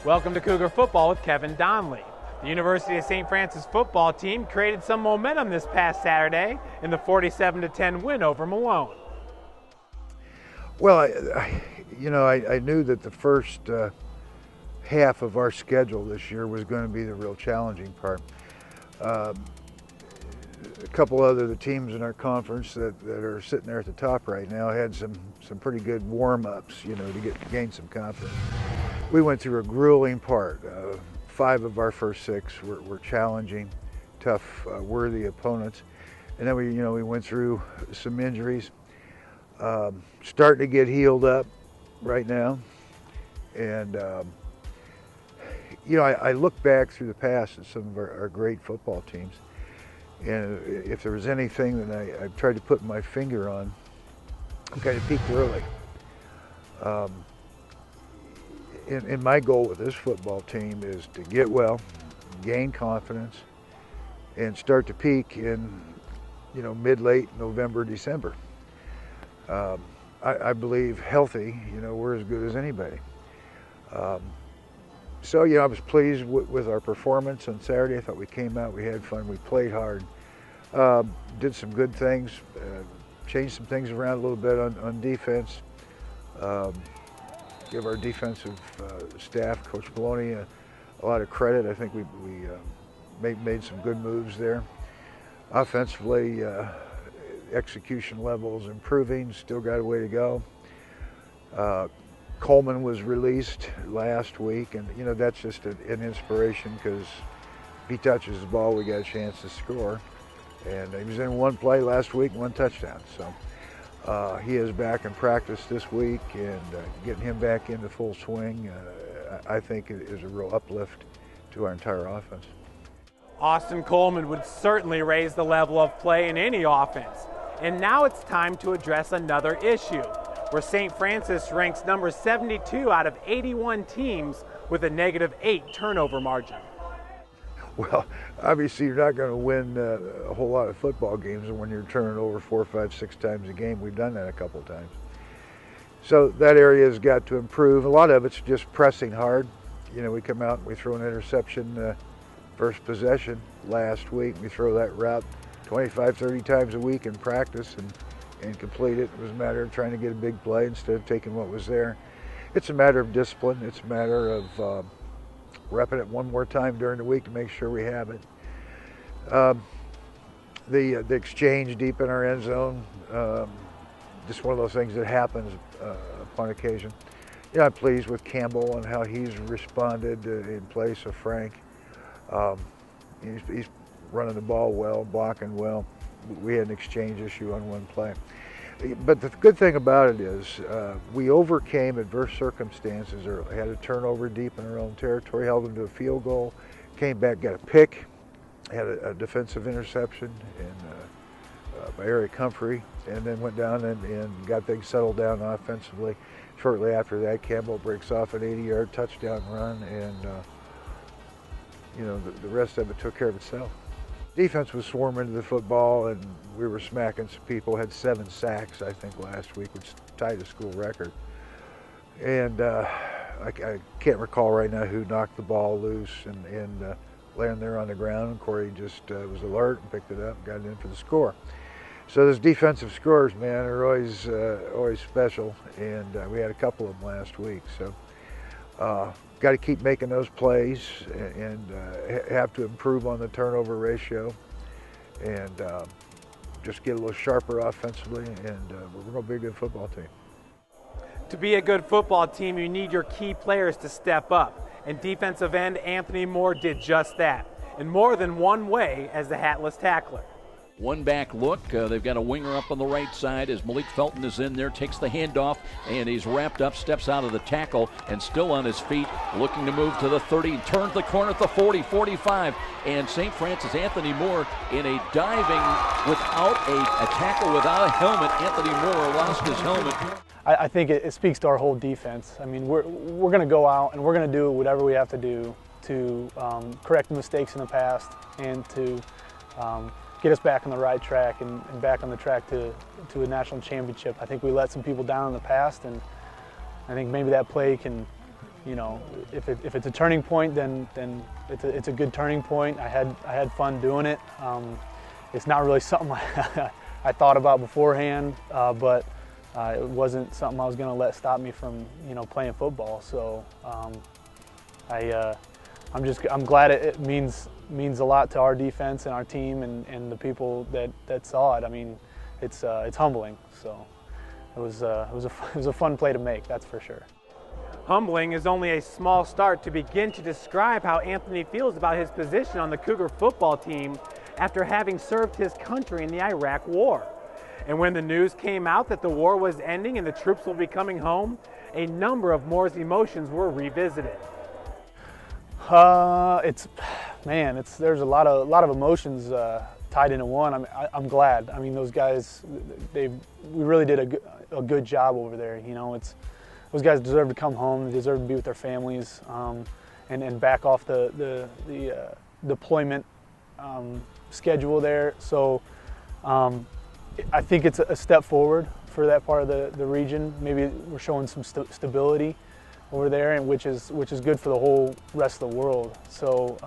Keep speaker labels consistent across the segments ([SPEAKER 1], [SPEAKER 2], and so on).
[SPEAKER 1] Welcome to Cougar Football with Kevin Donley. The University of St. Francis football team created some momentum this past Saturday in the 47-10 win over Malone.
[SPEAKER 2] Well, I knew that the first half of our schedule this year was going to be the real challenging part. A couple other the teams in our conference that are sitting there at the top right now had some pretty good warm-ups, to gain some confidence. We went through a grueling part. 5 of our first 6 were challenging, tough, worthy opponents, and then we went through some injuries. Starting to get healed up right now, and I look back through the past at some of our great football teams, and if there was anything that I tried to put my finger on, I kind of peaked early. And my goal with this football team is to get well, gain confidence, and start to peak in mid-late November, December. I believe healthy, we're as good as anybody. So I was pleased with our performance on Saturday. I thought we came out, we had fun, we played hard, did some good things, changed some things around a little bit on defense. Give our defensive staff, Coach Maloney, a lot of credit. I think we made some good moves there. Offensively, execution levels improving, still got a way to go. Coleman was released last week, and that's just an inspiration, because if he touches the ball, we got a chance to score. And he was in one play last week, 1 touchdown. So he is back in practice this week, and getting him back into full swing, I think is a real uplift to our entire offense.
[SPEAKER 1] Austin Coleman would certainly raise the level of play in any offense. And now it's time to address another issue, where St. Francis ranks number 72 out of 81 teams with a -8 turnover margin.
[SPEAKER 2] Well, obviously you're not going to win a whole lot of football games when you're turning over 4, 5, 6 times a game. We've done that a couple of times. So that area has got to improve. A lot of it's just pressing hard. We come out and we throw an interception first possession last week. We throw that route 25, 30 times a week in practice and complete it. It was a matter of trying to get a big play instead of taking what was there. It's a matter of discipline. It's a matter of repping it one more time during the week to make sure we have it. The exchange deep in our end zone, just one of those things that happens upon occasion. I'm pleased with Campbell and how he's responded in place of Frank. He's running the ball well, blocking well. We had an exchange issue on one play. But the good thing about it is we overcame adverse circumstances, or had a turnover deep in our own territory, held them to a field goal, came back, got a pick, had a defensive interception by Eric Humphrey, and then went down and got things settled down offensively. Shortly after that, Campbell breaks off an 80-yard touchdown run, and the rest of it took care of itself. Defense was swarming into the football, and we were smacking some people. Had 7 sacks, I think, last week, which tied a school record. And I can't recall right now who knocked the ball loose and landed there on the ground. And Corey just was alert and picked it up and got it in for the score. So those defensive scores, man, are always special, and we had a couple of them last week. So got to keep making those plays and have to improve on the turnover ratio, and just get a little sharper offensively, and we're going to be a good football team.
[SPEAKER 1] To be a good football team, you need your key players to step up, and defensive end Anthony Moore did just that, in more than one way as the hatless tackler.
[SPEAKER 3] One back look. They've got a winger up on the right side as Malik Felton is in there, takes the handoff, and he's wrapped up, steps out of the tackle, and still on his feet, looking to move to the 30, turns the corner at the 40, 45, and St. Francis, Anthony Moore, in a diving without a tackle without a helmet. Anthony Moore lost his helmet.
[SPEAKER 4] I think it speaks to our whole defense. I mean, we're going to go out and we're going to do whatever we have to do to correct the mistakes in the past and to get us back on the right track and back on the track to a national championship. I think we let some people down in the past, and I think maybe that play can you know, if it's a turning point, then it's a good turning point. I had fun doing it. It's not really something I thought about beforehand, but it wasn't something I was going to let stop me from, you know, playing football. So I'm glad it means a lot to our defense and our team and the people that saw it. I mean, it's humbling. So it was a fun play to make, that's for sure.
[SPEAKER 1] Humbling is only a small start to begin to describe how Anthony feels about his position on the Cougar football team after having served his country in the Iraq War. And when the news came out that the war was ending and the troops will be coming home, a number of Moore's emotions were revisited.
[SPEAKER 4] There's a lot of emotions tied into one. I'm glad. I mean, those guys, we really did a good job over there. You know, those guys deserve to come home. They deserve to be with their families and back off the deployment schedule there. So I think it's a step forward for that part of the region. Maybe we're showing some stability over there, and which is good for the whole rest of the world. So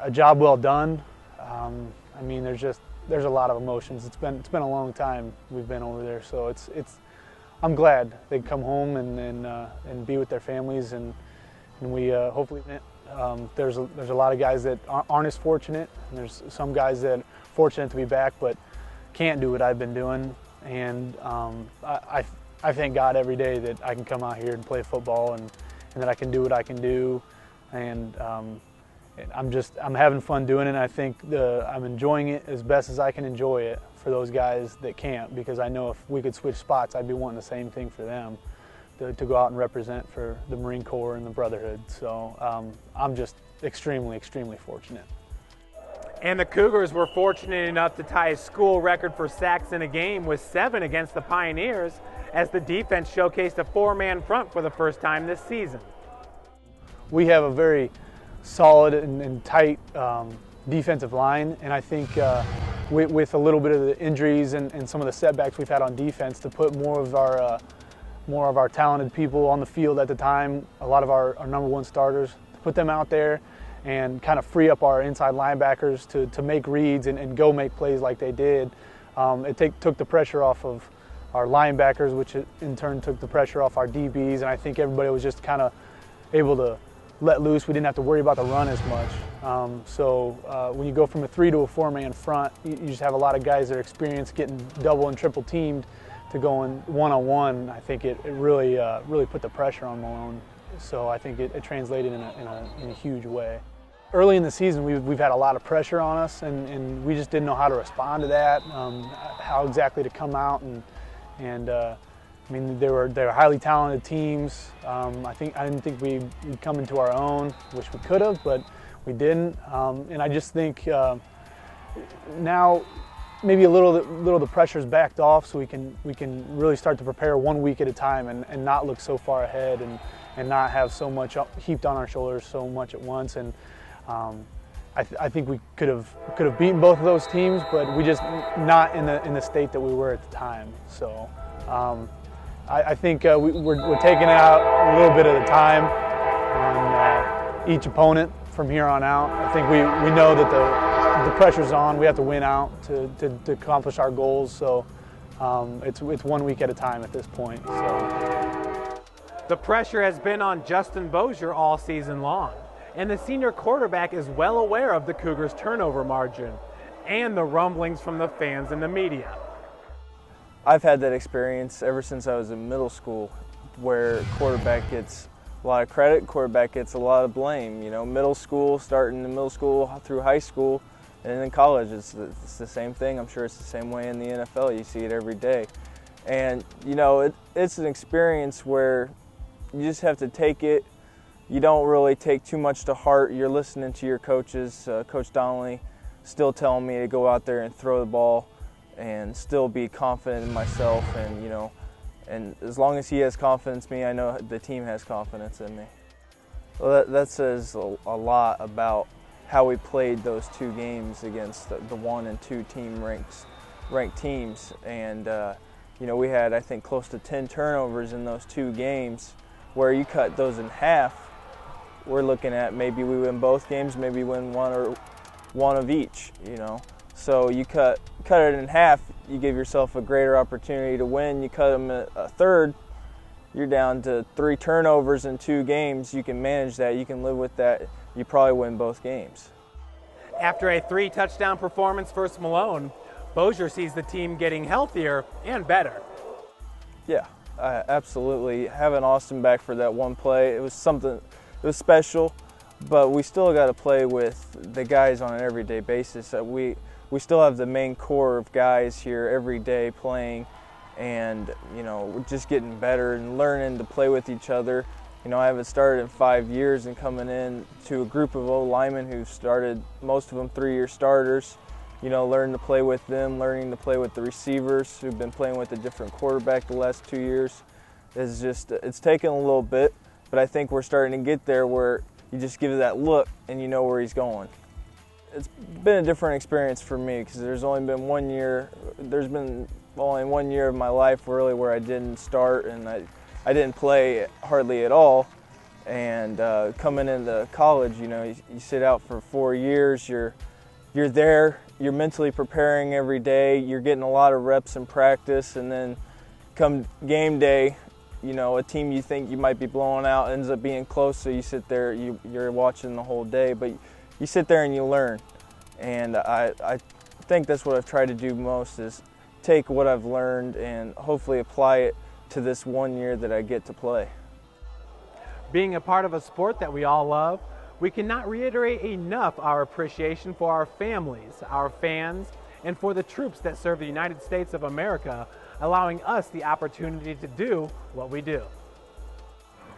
[SPEAKER 4] a job well done. I mean, there's a lot of emotions. It's been a long time we've been over there, so I'm glad they come home and be with their families, and we hopefully there's a lot of guys that aren't as fortunate, and there's some guys that are fortunate to be back but can't do what I've been doing, and I thank God every day that I can come out here and play football and that I can do what I can do, and I'm having fun doing it. And I think I'm enjoying it as best as I can enjoy it for those guys that can't, because I know if we could switch spots, I'd be wanting the same thing for them, to go out and represent for the Marine Corps and the Brotherhood. So I'm just extremely, extremely fortunate.
[SPEAKER 1] And the Cougars were fortunate enough to tie a school record for sacks in a game with 7 against the Pioneers, as the defense showcased a 4-man front for the first time this season.
[SPEAKER 4] We have a very solid and tight defensive line, and I think with a little bit of the injuries and some of the setbacks we've had on defense, to put more of our talented people on the field at the time, a lot of our number one starters, to put them out there and kind of free up our inside linebackers to make reads and go make plays like they did. It took the pressure off of our linebackers, which in turn took the pressure off our DBs, and I think everybody was just kind of able to let loose. We didn't have to worry about the run as much. When you go from a 3 to a 4-man front, you just have a lot of guys that are experienced getting double and triple teamed to going one-on-one. I think it really put the pressure on Malone. So I think it translated in a huge way. Early in the season, we've had a lot of pressure on us, and we just didn't know how to respond to that, how exactly to come out, and I mean, they were highly talented teams. I didn't think we'd come into our own, which we could have, but we didn't. And I just think now maybe a little the pressure's backed off, so we can really start to prepare 1 week at a time and not look so far ahead and not have so much heaped on our shoulders so much at once. And I think we could have beaten both of those teams, but we just not in the state that we were at the time. So I think we're taking it out a little bit at a time on each opponent from here on out. I think we know that the pressure's on. We have to win out to accomplish our goals. So it's 1 week at a time at this point. So
[SPEAKER 1] the pressure has been on Justin Boser all season long, and the senior quarterback is well aware of the Cougars' turnover margin and the rumblings from the fans and the media.
[SPEAKER 5] I've had that experience ever since I was in middle school, where quarterback gets a lot of credit, quarterback gets a lot of blame. You know, middle school, starting in middle school through high school, and then college, it's the same thing. I'm sure it's the same way in the NFL. You see it every day. And, you know, it's an experience where you just have to take it. You don't really take too much to heart. You're listening to your coaches, Coach Donley, still telling me to go out there and throw the ball and still be confident in myself, and, you know, and as long as he has confidence in me, I know the team has confidence in me. Well, that says a lot about how we played those 2 games against the 1 and 2 team ranked teams, and you know, we had, I think, close to 10 turnovers in those 2 games, where you cut those in half, we're looking at maybe we win both games, maybe win one of each, you know. So you cut it in half, you give yourself a greater opportunity to win. You cut them a third, you're down to 3 turnovers in 2 games. You can manage that, you can live with that. You probably win both games.
[SPEAKER 1] After a 3-touchdown performance versus Malone, Boser sees the team getting healthier and better.
[SPEAKER 5] Yeah, absolutely. Having Austin back for that one play, it was something, it was special, but we still got to play with the guys on an everyday basis. We still have the main core of guys here every day playing, and you know, we're just getting better and learning to play with each other. You know, I haven't started in 5 years, and coming in to a group of old linemen who started, most of them 3-year starters, you know, learning to play with them, learning to play with the receivers who've been playing with a different quarterback the last 2 years. It's taken a little bit, but I think we're starting to get there where you just give it that look and you know where he's going. It's been a different experience for me because there's only been 1 year, there's been only 1 year of my life really where I didn't start and I didn't play hardly at all. And coming into college, you know, you sit out for 4 years, you're there, you're mentally preparing every day, you're getting a lot of reps in practice, and then come game day, you know, a team you think you might be blowing out ends up being close, so you sit there, you're watching the whole day, but you sit there and you learn. And I think that's what I've tried to do most, is take what I've learned and hopefully apply it to this 1 year that I get to play.
[SPEAKER 1] Being a part of a sport that we all love, we cannot reiterate enough our appreciation for our families, our fans, and for the troops that serve the United States of America, allowing us the opportunity to do what we do.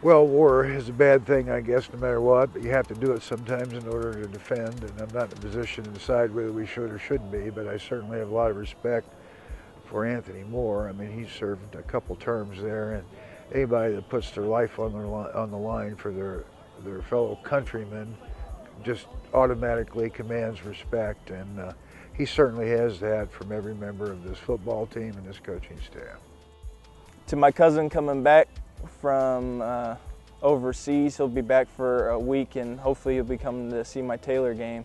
[SPEAKER 2] Well, war is a bad thing, I guess, no matter what, but you have to do it sometimes in order to defend, and I'm not in a position to decide whether we should or shouldn't be, but I certainly have a lot of respect for Anthony Moore. I mean, he's served a couple terms there, and anybody that puts their life on the line for their fellow countrymen just automatically commands respect, and he certainly has that from every member of this football team and this coaching staff.
[SPEAKER 5] To my cousin coming back from overseas, he'll be back for a week, and hopefully he'll be coming to see my Taylor game,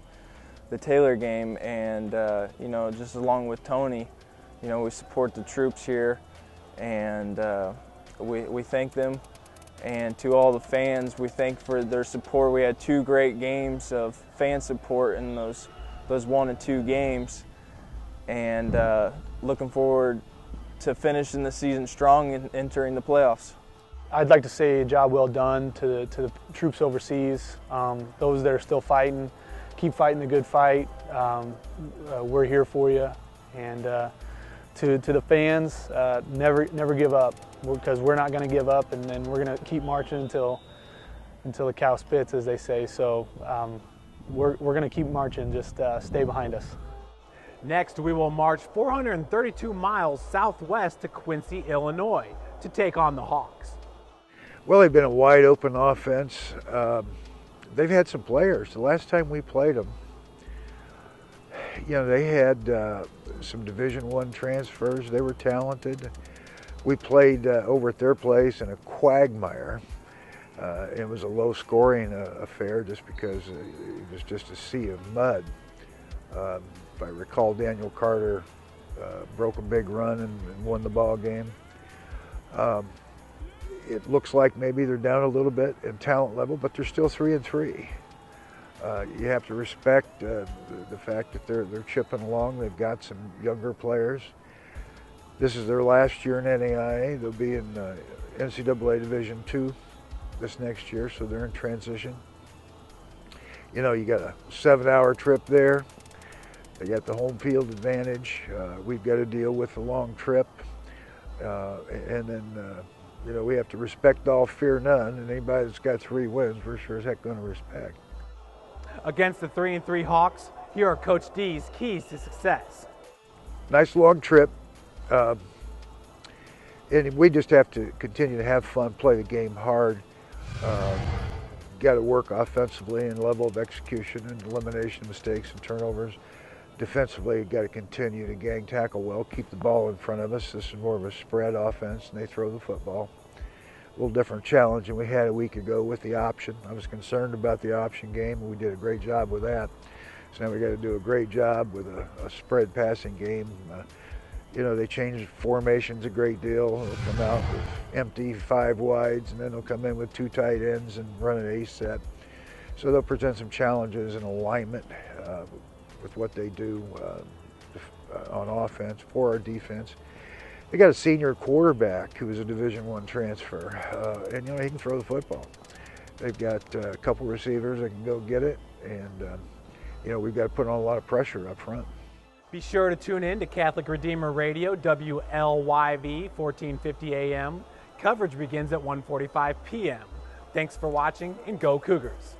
[SPEAKER 5] and you know, just along with Tony, you know, we support the troops here, and we thank them. And to all the fans, we thank for their support. We had 2 great games of fan support in those 1 and 2 games, and looking forward to finishing the season strong and entering the playoffs.
[SPEAKER 4] I'd like to say a job well done to the troops overseas, those that are still fighting. Keep fighting the good fight. We're here for you. And to the fans, never give up, because we're not going to give up, and then we're going to keep marching until the cow spits, as they say. So we're going to keep marching. Just stay behind us.
[SPEAKER 1] Next, we will march 432 miles southwest to Quincy, Illinois, to take on the Hawks.
[SPEAKER 2] Well, they've been a wide open offense. They've had some players. The last time we played them, you know, they had some Division I transfers. They were talented. We played over at their place in a quagmire. It was a low-scoring affair just because it was just a sea of mud. If I recall, Daniel Carter broke a big run and won the ball game. It looks like maybe they're down a little bit in talent level, but they're still 3-3. You have to respect the fact that they're chipping along. They've got some younger players. This is their last year in NAIA. They'll be in NCAA Division II this next year, so they're in transition. You know, you got a 7-hour trip there. They got the home field advantage. We've got to deal with the long trip, and then you know, we have to respect all, fear none, and anybody that's got 3 wins, we're sure as heck going to respect.
[SPEAKER 1] Against the 3-3 Hawks, here are Coach D's keys to success.
[SPEAKER 2] Nice long trip, and we just have to continue to have fun, play the game hard. Got to work offensively and level of execution and elimination of mistakes and turnovers. Defensively, got to continue to gang tackle well, keep the ball in front of us. This is more of a spread offense, and they throw the football. little different challenge than we had a week ago with the option. I was concerned about the option game, and we did a great job with that. So now we got to do a great job with a spread passing game. You know, they changed formations a great deal. They'll come out with empty 5 wides, and then they'll come in with 2 tight ends and run an ace set. So they'll present some challenges in alignment with what they do on offense for our defense. They got a senior quarterback who is a Division I transfer, and you know, he can throw the football. They've got a couple receivers that can go get it, and you know, we've got to put on a lot of pressure up front.
[SPEAKER 1] Be sure to tune in to Catholic Redeemer Radio, WLYV, 1450 AM. Coverage begins at 1:45 p.m. Thanks for watching, and go Cougars.